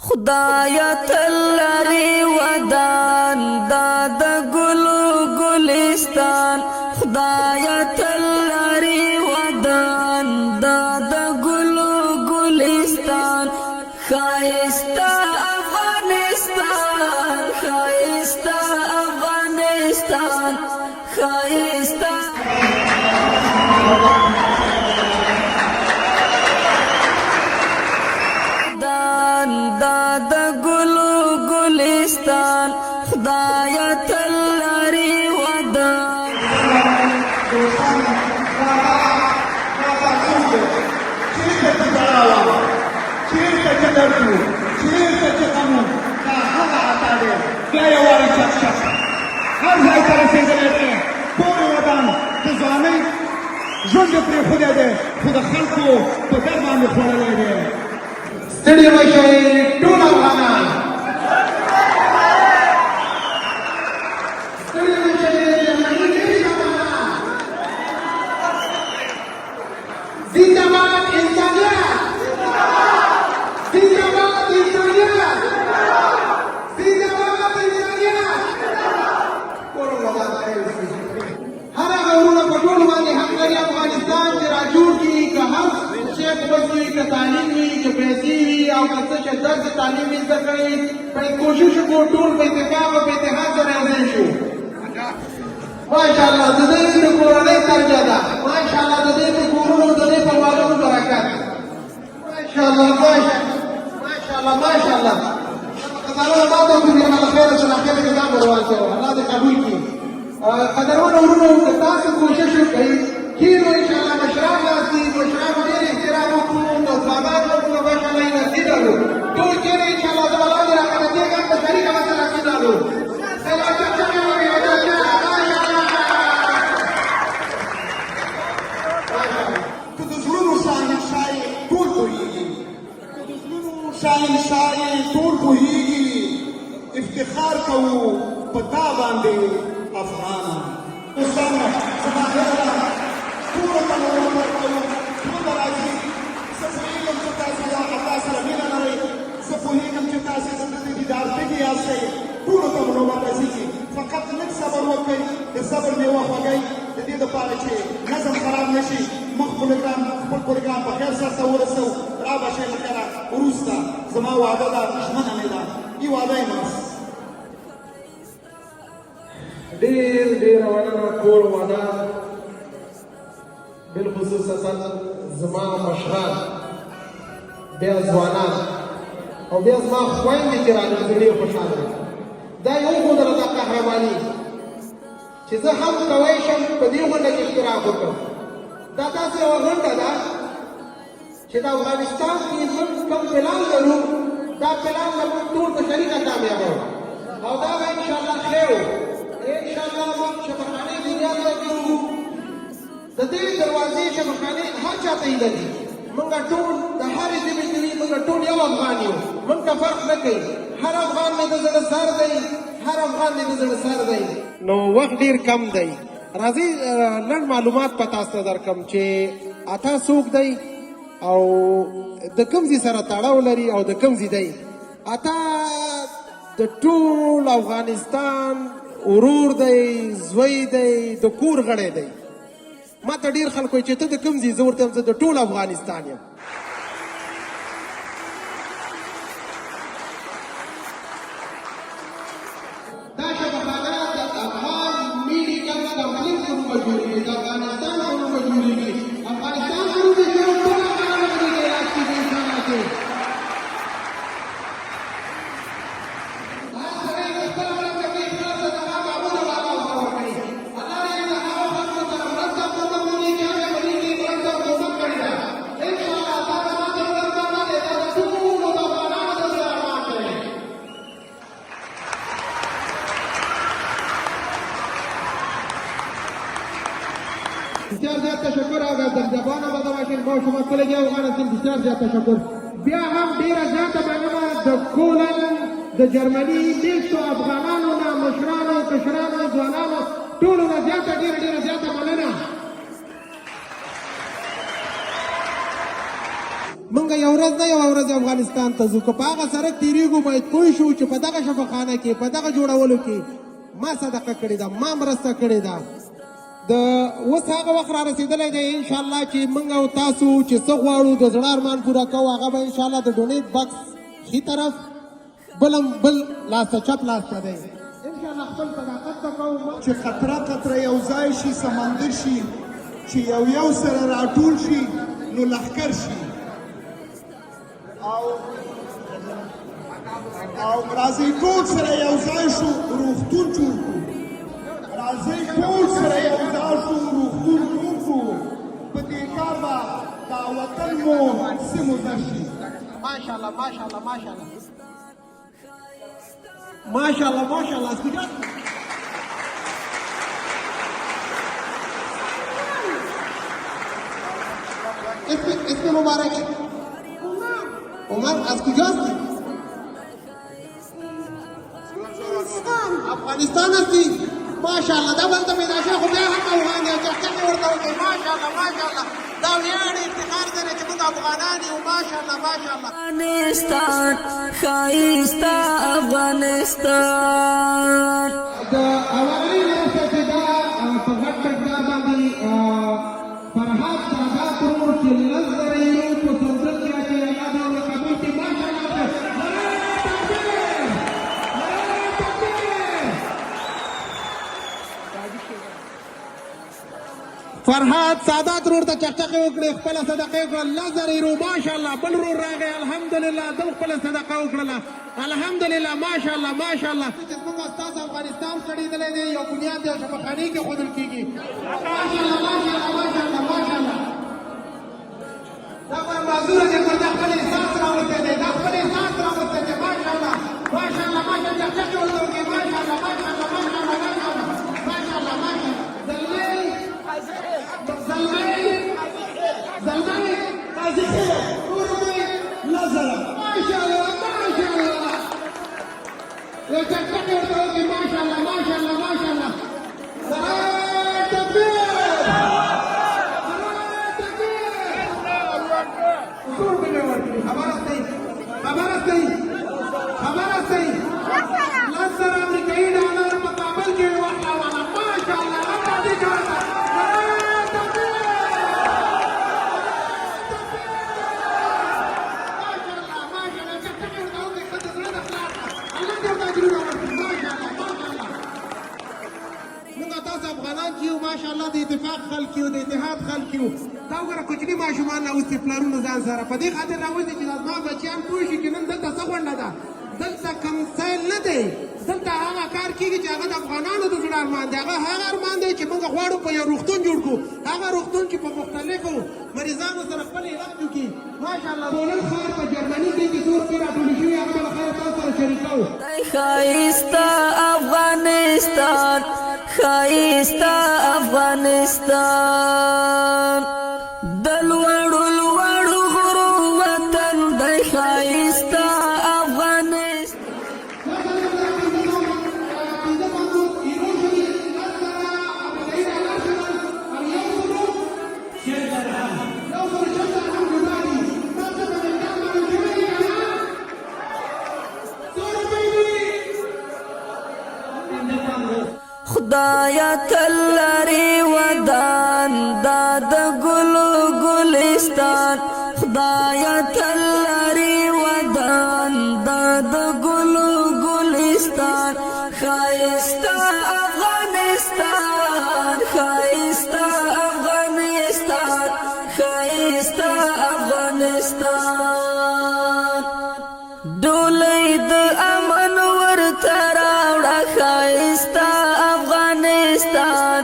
خدایا تلری ودان داد گلو گلستان خدایا تلری ودان داد گلو گلستان خایستا افغانستان خایستا افغانستان خایستا داد گلو گلستان خدایا تلری ودان ژوند یې پرېښودی دی خو د خلکو په در باندې خوړلی دی ستړي مه شئ ټول افغانان ستړي مه شئ جرمني ډېر افغانان زنده‌باد انسانیت زنده‌باد انسانیت زنده‌باد انسانیت ټول افغانان هر هغه وروڼه په ټولو باندې حق لري افغانستان چې راجوړ کړي که هر شی بس وي که تعلیم وي که پیسې وي او که څه چې درس تعلیم یې زده کړي باید کوشش وکړو ټول په اتفاق او په اتحاد سره یو ځای شو ماشاءالله د دې د کورنۍ ترجیح ده ماشاءالله د دې په کورونو د دې په والونو برکت ماشاءالله ماشاءالله ماشاءالله قدرونه ما ته کوي مله خیر سره خیر کې ځان ورواچو الله دې قبول کړي قدرونه ورونو که تاسو کوشش وکړئ کینو انشاءالله مشران ناستي مشران ډېر احترام وکړو نو ځوانان ورونو ماشاءالله یې نصیب لرو ټول کینې انشاءالله زه ولاندې راغلی کېږم په شریکه به سره کېنالو که د زړونو شاهنشاه یې ټول پوهېږي که د زړونو شاهنشاه یې ټول پوهېږي افتخار کوو په تا باندې افغانه دوستانو زما یاده ټولو ته مو ورکوم ټول به راځي زه پوهېږم چې تاسې لا الله سره مینه لرئ زه پوهېږم چې تاسې د دې دیدار تږي یاستئ ټولو ته مو نوبت رسېږي فقط لږ صبر وکړئ د صبر میوه خوږئ د دې دپاره چې نظم خراب نه شي مخ خپل پروګرام په خیر سرته ورسو را به شئ لکه وروسته زما وعده ده ژمنه مې ده ای وعده یې ماست ډېر ډېره مننه ټول ودان بالخصوصا زما مشران بیا ځوانان او بیا زما خویندې چې راغلې زه ډېر خوشحاله یم دا یې وښودله دا قهرماني چې زه هم کوی شم په دې غونډه کې اشتراک وکړم دا داسې یوه غونډه ده چې د افغانستان کې موږ کوم پلان لرو دا پلان به موږ ټول په شریکه کامیابوو او دا به انشاءالله خیر انشاءالله موږ شفاخانې دنیا ته ګورو د دې دروازې شفاخانې هر چا ته هیله دي موږ ټول د هرې ژبې چې وي موږ ټول یو افغان یو موږ ته فرق نه کوي هر افغان مې د زړه سر دی هر افغان مې د زړه سر دی نو وخت ډېر کم دی راځئ لږ معلومات په تاسو ته درکړم چې اتا څوک دی او د کوم ځای سره تړاو لري او د کوم ځای دی اتا د ټول افغانستان ورور دی زوی دی د کور غړی دی ما ته ډېر خلک وایي چې ته د کوم ځای زه ورته وایم زه د ټول افغانستان یم دا شفاخانه د افغان میډیکل کمپنۍ په نوم به جوړېږي د افغانستان په نوم به جوړېږي افغانستان په نوم به جوړ ټول افغانان به دې علاج کېږي انشاءالله کې بسیار زیاد تشکر او در زبان بدواشین ما شما کلگی افغان هستیم بسیار زیاد تشکر بیا هم ډیره زیاته مننه د کولن د جرمني میشتو افغانانو نه مشرانو کشرانو ځوانانو ټولو نه زیاته ډیره زیاته مننه موږ موږ یو ورځ نه یوه ورځ افغانستان ته ځو که په هغه سړک تېرېږو باید پوه شو چې په دغه شفاخانه کې په دغه جوړولو کې ما صدقه کړې ده ما مرسته کړې ده د اوس هغه وخت را رسېدلی دی انشاءالله چې موږ او تاسو چې څه غواړو د زړه ارمان پوره کوو هغه به انشاءالله د ډونیټ بکس ښي طرف بل لاس ته چپ لاس ته دی انشاءالله خپل صداقت ته کوو چې قطره قطره یو ځای شي سمندر شي چې یو سره راټول شي نو لښکر شي او راځئ ټول سره یو ځای شو روغتون جوړ کړو راځئ ټول سره یو ځای شو روغتون جوړ کړو په دې کار به دا وطن مو څه موده شي ماشاءالله ماشاءالله ماشاءالله ماشاءالله ماشاءالله سپیکر اسم مبارک عمر از کجاستی؟ افغانستان هستی؟ ماشاءالله دا بلته پیدا شوی خو بیا هم افغان دی چکچکې ورته وکړئ ماشاءالله ماشاءالله دا ویاړ افتخار دی چې موږ افغانان یو ماشاءالله ماشاءالله افغانستان ښایسته افغانستان د اولنۍ ناسته چې دا په غټ ټکدار باندې فرهاد سادات ورور چې لس زره یې په سندر کې اچوي الله دې ورله قبول کړي ماشاءالله فرهاد سادات ورور ته چکچکې وکړې خپله صدقه وکړه لس زره یې ماشاءالله بل ورور راغی الحمدلله ده خپله صدقه وکړله الحمدلله ماشاءالله ماشاءالله چې زموږ استاد افغانستان کړېدلی دی یو بنیاد یو شفاخانې کې ښودل کېږي ماشاءالله ماشاءالله ماشاءالله ماشاءالله دا پر بازوره دی پر دا خپل احساس راوستی دی دا خپل احساس راوستی دی ماشاءالله ماشاءالله ماشاءالله چکچکې ورته وکړئ ماشاءالله ماشاءالله ماشاءالله ماشاءالله ماشاءالله زلمي قاضي خير ورمي نظرة ما شاء الله ما شاء الله وتكتك وتوكي ما شاء الله ما شاء الله ما شاء الله صلاة تكبير صلاة تكبير وصول بالنورتي خبرستي لسر امريكي دولار مقابل كي وحنا وانا ما شاء الله ربا دي كارتا ماشاءالله د اتفاق خلک یو د اتحاد خلک یو دا وګوره کوچني ماشومان راوستي پلارونه ځان سره په دې خاطر راوستي چې زما بچیان پوه شي چې نن دلته څه غونډه ده دلته کم سیل نه دی دلته هغه کار کېږي چې هغه د افغانانو د زړه ارمان دی هغه ارمان دی چې موږ غواړو په یو روغتون جوړ کړو هغه روغتون چې په مختلفو مریضانو سره خپل علاج وکړي ماشاءالله بولن ښار په جرمني کې چې څو روپۍ راټولې شوي هغه به له خیره تاسو سره شریکوو ښایسته افغانستان ښایسته افغانستان د لوړو لوړو غرو وطن دی ښایسته افغانستان خدایا تل لري ودان دا د ګلو ګلستان خدایا تل لري ودان دا د ګلو ګلستان ښایسته افغانستان ښایسته افغانستان ښایسته افغانستان ډولۍ د امن ورته راوړه ښایسته افغانستان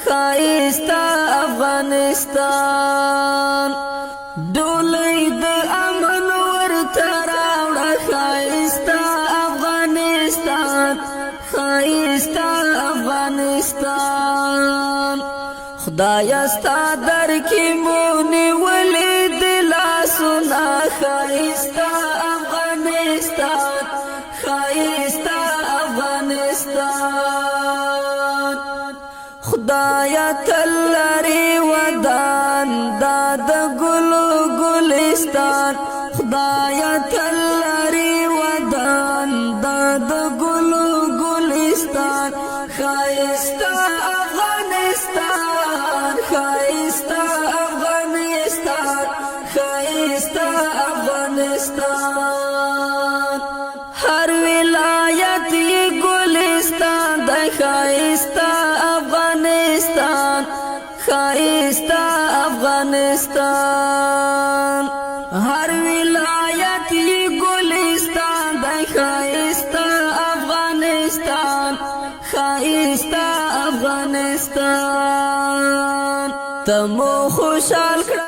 ښایسته افغانستان ډولۍ د امن ورته راوړه ښایسته افغانستان ښایسته افغانستان خدایا ستا در کې مو نیولې د لاسونه ښایسته افغانستان ښایسته افغانستان خدایا تل لري ودان دا د ګلو ګلستان افغانستان خدایا تل لري ودان د ګلو ګلستان ښایسته افغانستان ښایسته افغانستان ښایسته افغانستان هر ولایت یې ګلستان د ښایسته افغانستان ښایسته افغانستان هر ولایت یې ګلستان د ښایسته افغانستان ښایسته افغانستان ته مو خوشحال کړه